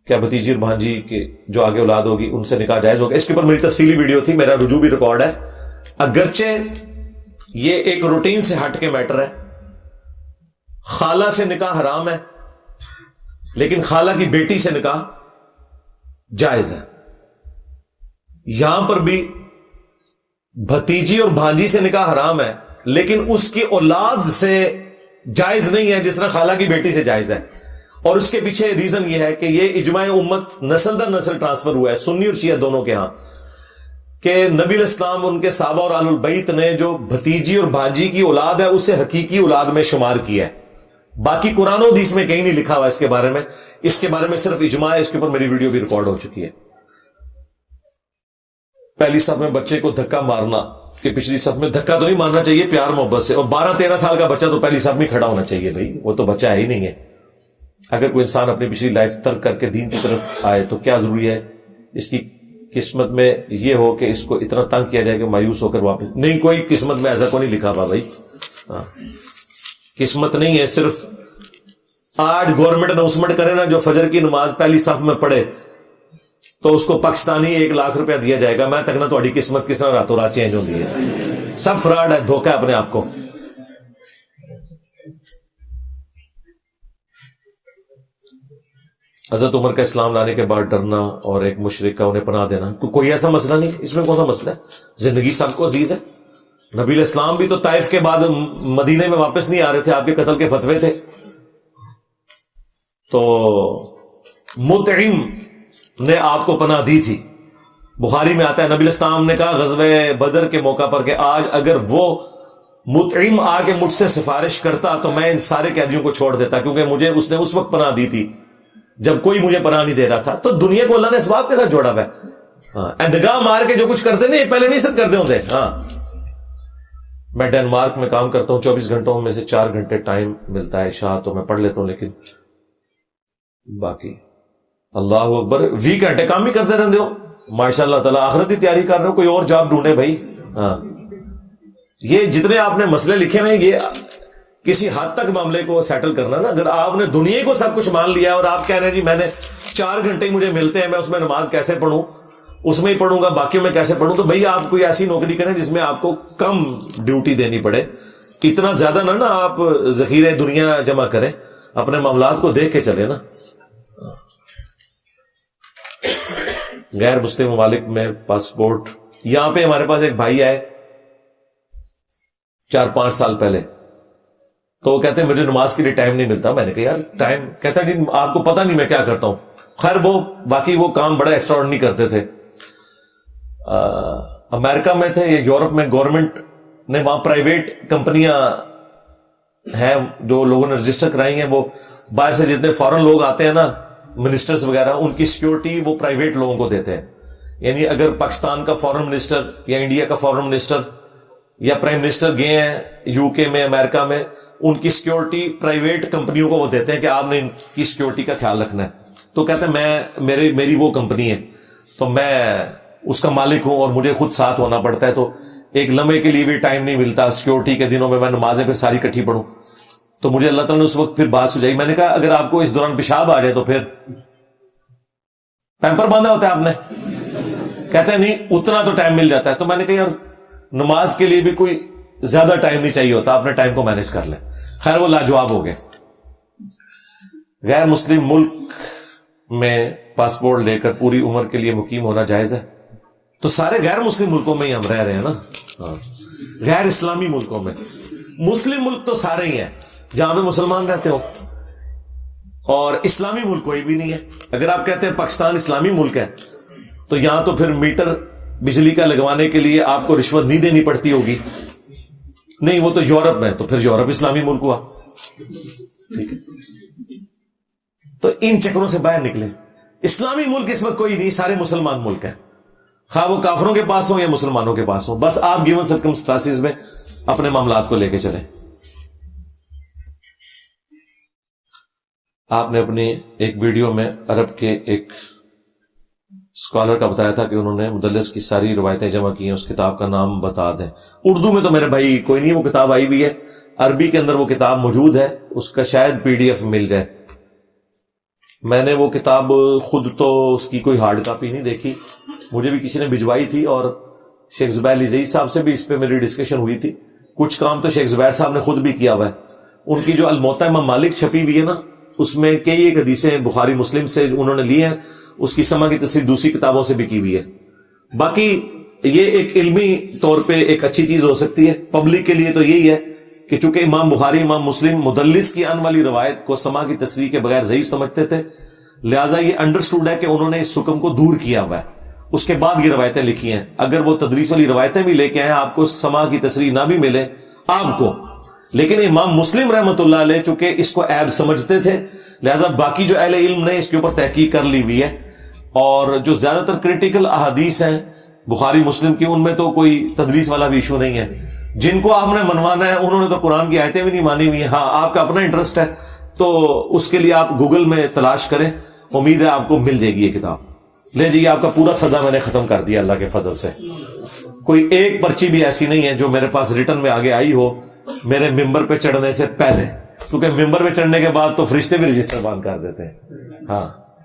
کیا بھتیجی اور بھانجی کے جو آگے اولاد ہوگی ان سے نکاح جائز ہوگا؟ اس کے اوپر میری تفصیلی ویڈیو تھی، میرا رجوع بھی ریکارڈ ہے. اگرچہ یہ ایک روٹین سے ہٹ کے میٹر ہے، خالہ سے نکاح حرام ہے لیکن خالہ کی بیٹی سے نکاح جائز ہے. یہاں پر بھی بھتیجی اور بھانجی سے نکاح حرام ہے لیکن اس کی اولاد سے جائز نہیں ہے جس طرح خالہ کی بیٹی سے جائز ہے. اور اس کے پیچھے ریزن یہ ہے کہ یہ اجماع امت نسل در نسل ٹرانسفر ہوا ہے، سنی اور شیعہ دونوں کے ہاں، کہ نبی علیہ السلام ان کے صحابہ اور آل البیت نے جو بھتیجی اور بھانجی کی اولاد ہے اسے حقیقی اولاد میں شمار کیا ہے. باقی قرآن و حدیث میں کہیں نہیں لکھا ہوا اس کے بارے میں. اس کے بارے میں صرف اجماع ہے، اس کے اوپر میری ویڈیو بھی ریکارڈ ہو چکی ہے. پہلی صف میں بچے کو دھکا مارنا کہ پچھلی صف میں دھکا تو نہیں مارنا چاہیے پیار محبت سے، اور 12-13 سال کا بچہ تو پہلی صف میں کھڑا ہونا چاہیے بھائی، وہ تو بچہ ہے ہی نہیں ہے. اگر کوئی انسان اپنی پچھلی لائف ترک کر کے دین کی طرف آئے تو کیا ضروری ہے اس کی قسمت میں یہ ہو کہ اس کو اتنا تنگ کیا جائے کہ مایوس ہو کر واپس؟ نہیں، کوئی قسمت میں ایسا کو نہیں لکھا ہوا بھائی. قسمت نہیں ہے، صرف آج گورنمنٹ اناؤنسمنٹ کرے نا جو فجر کی نماز پہلی صف میں پڑھے تو اس کو پاکستانی 1 لاکھ روپیہ دیا جائے گا. میں تک نہ تھوڑی قسمت کس طرح راتوں رات چینج ہوتی ہے. سب فراڈ ہے، دھوکہ ہے اپنے آپ کو. حضرت عمر کا اسلام لانے کے بعد ڈرنا اور ایک مشرک کا انہیں پناہ دینا، کوئی ایسا مسئلہ نہیں. اس میں کون سا مسئلہ ہے؟ زندگی سب کو عزیز ہے. نبی علیہ السلام بھی تو طائف کے بعد مدینے میں واپس نہیں آ رہے تھے، آپ کے قتل کے فتوے تھے. تو مطعم نے آپ کو پناہ دی تھی. بخاری میں آتا ہے نبی علیہ السلام نے کہا غزوہ بدر کے موقع پر کہ آج اگر وہ مطعم آ کے مجھ سے سفارش کرتا تو میں ان سارے قیدیوں کو چھوڑ دیتا، کیونکہ مجھے اس نے اس وقت پناہ دی تھی جب کوئی مجھے پناہ نہیں دے رہا تھا. تو دنیا کو اللہ نے اسباب کے ساتھ جوڑا ہوا ہے. نگاہ مار کے جو کچھ کرتے نہیں، یہ پہلے نہیں سب کرتے ہوتے. میں ڈنمارک میں کام کرتا ہوں، 24 گھنٹوں میں سے 4 گھنٹے ٹائم ملتا ہے عشاء تو میں پڑھ لیتا ہوں، لیکن باقی اللہ اکبر 20 گھنٹے کام بھی کرتے رہتے ہو. ماشاء اللہ تعالیٰ آخرت کی تیاری کر رہے ہو، کوئی اور جاب ڈھونڈے بھائی. یہ جتنے آپ نے مسئلے لکھے ہوئے یہ کسی حد تک معاملے کو سیٹل کرنا نا. اگر آپ نے دنیا کو سب کچھ مان لیا اور آپ کہہ رہے ہیں جی میں نے 4 گھنٹے مجھے ملتے ہیں، میں اس میں نماز کیسے پڑھوں، اس میں ہی پڑھوں گا، باقیوں میں کیسے پڑھوں، تو بھئی آپ کوئی ایسی نوکری کریں جس میں آپ کو کم ڈیوٹی دینی پڑے. اتنا زیادہ نہ آپ ذخیرے دنیا جمع کریں، اپنے معاملات کو دیکھ کے چلے نا. غیر مسلم ممالک میں پاسپورٹ، یہاں پہ ہمارے پاس ایک بھائی آئے 4-5 سال پہلے، تو وہ کہتے ہیں مجھے نماز کے لیے ٹائم نہیں ملتا. میں نے کہا یار ٹائم، کہتا ہے جی آپ کو پتہ نہیں میں کیا کرتا ہوں. خیر وہ باقی وہ کام بڑا ایکسٹراڈنری کرتے تھے. امریکہ میں تھے یا یورپ میں، گورنمنٹ نے وہاں پرائیویٹ کمپنیاں ہیں جو لوگوں نے رجسٹر کرائی ہیں، وہ باہر سے جتنے فورن لوگ آتے ہیں نا، منسٹرز وغیرہ، ان کی سیکیورٹی وہ پرائیویٹ لوگوں کو دیتے ہیں. یعنی اگر پاکستان کا فورن منسٹر یا انڈیا کا فورن منسٹر یا پرائم منسٹر گئے ہیں یو کے میں، امریکہ میں، ان کی سیکیورٹی پرائیویٹ کمپنیوں کو وہ دیتے ہیں کہ آپ نے ان کی سیکیورٹی کا خیال رکھنا ہے. تو کہتے ہیں میری وہ کمپنی ہے تو میں اس کا مالک ہوں اور مجھے خود ساتھ ہونا پڑتا ہے، تو ایک لمحے کے لیے بھی ٹائم نہیں ملتا. سیکیورٹی کے دنوں میں نمازیں پھر ساری کٹھی پڑھوں. تو مجھے اللہ تعالیٰ نے اس وقت پھر بات سجائی. میں نے کہا اگر آپ کو اس دوران پیشاب آ جائے تو پھر پیمپر باندھا ہوتا ہے آپ نے؟ کہتے ہیں نہیں اتنا تو ٹائم مل جاتا ہے. تو میں نے کہا یار نماز کے لیے بھی کوئی زیادہ ٹائم نہیں چاہیے ہوتا، اپنے ٹائم کو مینج کر لیں. خیر وہ لاجواب ہو گئے. غیر مسلم ملک میں پاسپورٹ لے کر پوری عمر کے لیے مقیم ہونا جائز ہے؟ تو سارے غیر مسلم ملکوں میں ہی ہم رہ رہے ہیں نا. غیر اسلامی ملکوں میں، مسلم ملک تو سارے ہی ہیں جہاں میں مسلمان رہتے ہو، اور اسلامی ملک کوئی بھی نہیں ہے. اگر آپ کہتے ہیں پاکستان اسلامی ملک ہے تو یہاں تو پھر میٹر بجلی کا لگوانے کے لیے آپ کو رشوت نہیں دینی پڑتی ہوگی. نہیں وہ تو یورپ میں، تو پھر یورپ اسلامی ملک ہوا. ٹھیک ہے، تو ان چکروں سے باہر نکلیں. اسلامی ملک اس وقت کوئی نہیں، سارے مسلمان ملک ہیں، خواہ وہ کافروں کے پاس ہوں یا مسلمانوں کے پاس ہوں. بس آپ گیون سرکمسٹانسز میں اپنے معاملات کو لے کے چلیں. آپ نے اپنی ایک ویڈیو میں عرب کے ایک اسکالر کا بتایا تھا کہ انہوں نے مدلس کی ساری روایتیں جمع کی ہیں، اس کتاب کا نام بتا دیں. اردو میں تو میرے بھائی کوئی نہیں، وہ کتاب آئی ہوئی ہے. عربی کے اندر وہ کتاب موجود ہے، اس کا شاید PDF مل جائے. میں نے وہ کتاب خود تو اس کی کوئی ہارڈ کاپی نہیں دیکھی, مجھے بھی کسی نے بھجوائی تھی, اور شیخ زبیر لزئی صاحب سے بھی اس پہ میری ڈسکشن ہوئی تھی. کچھ کام تو شیخ زبیر صاحب نے خود بھی کیا ہوا ہے. ان کی جو الموطا امام مالک چھپی ہوئی ہے نا, اس میں کئی ایک حدیثیں بخاری مسلم سے انہوں نے لی ہیں, اس کی سما کی تصریح دوسری کتابوں سے بھی کی ہوئی ہے. باقی یہ ایک علمی طور پہ ایک اچھی چیز ہو سکتی ہے. پبلک کے لیے تو یہی ہے کہ چونکہ امام بخاری امام مسلم مدلس کی آنے والی روایت کو سما کی تصریح کے بغیر ضعیف سمجھتے تھے, لہٰذا یہ انڈرسٹوڈ ہے کہ انہوں نے اس حکم کو دور کیا ہوا ہے. اس کے بعد یہ روایتیں لکھی ہیں. اگر وہ تدریس والی روایتیں بھی لے کے آئیں, آپ کو سما کی تصریح نہ بھی ملے آپ کو, لیکن امام مسلم رحمۃ اللہ علیہ چونکہ اس کو عیب سمجھتے تھے, لہذا باقی جو اہل علم نے اس کے اوپر تحقیق کر لی ہوئی ہے. اور جو زیادہ تر کریٹیکل احادیث ہیں بخاری مسلم کی, ان میں تو کوئی تدریس والا بھی ایشو نہیں ہے. جن کو آپ نے منوانا ہے انہوں نے تو قرآن کی آیتیں بھی نہیں مانی ہوئی ہیں. ہاں آپ کا اپنا انٹرسٹ ہے تو اس کے لیے آپ گوگل میں تلاش کریں, امید ہے آپ کو مل جائے گی یہ کتاب. لے جی, آپ کا پورا فضا میں نے ختم کر دیا اللہ کے فضل سے. کوئی ایک پرچی بھی ایسی نہیں ہے جو میرے پاس ریٹن میں آگے آئی ہو میرے ممبر پہ چڑھنے سے پہلے, کیونکہ ممبر پہ چڑھنے کے بعد تو فرشتے بھی رجسٹر بند کر دیتے ہیں. ہاں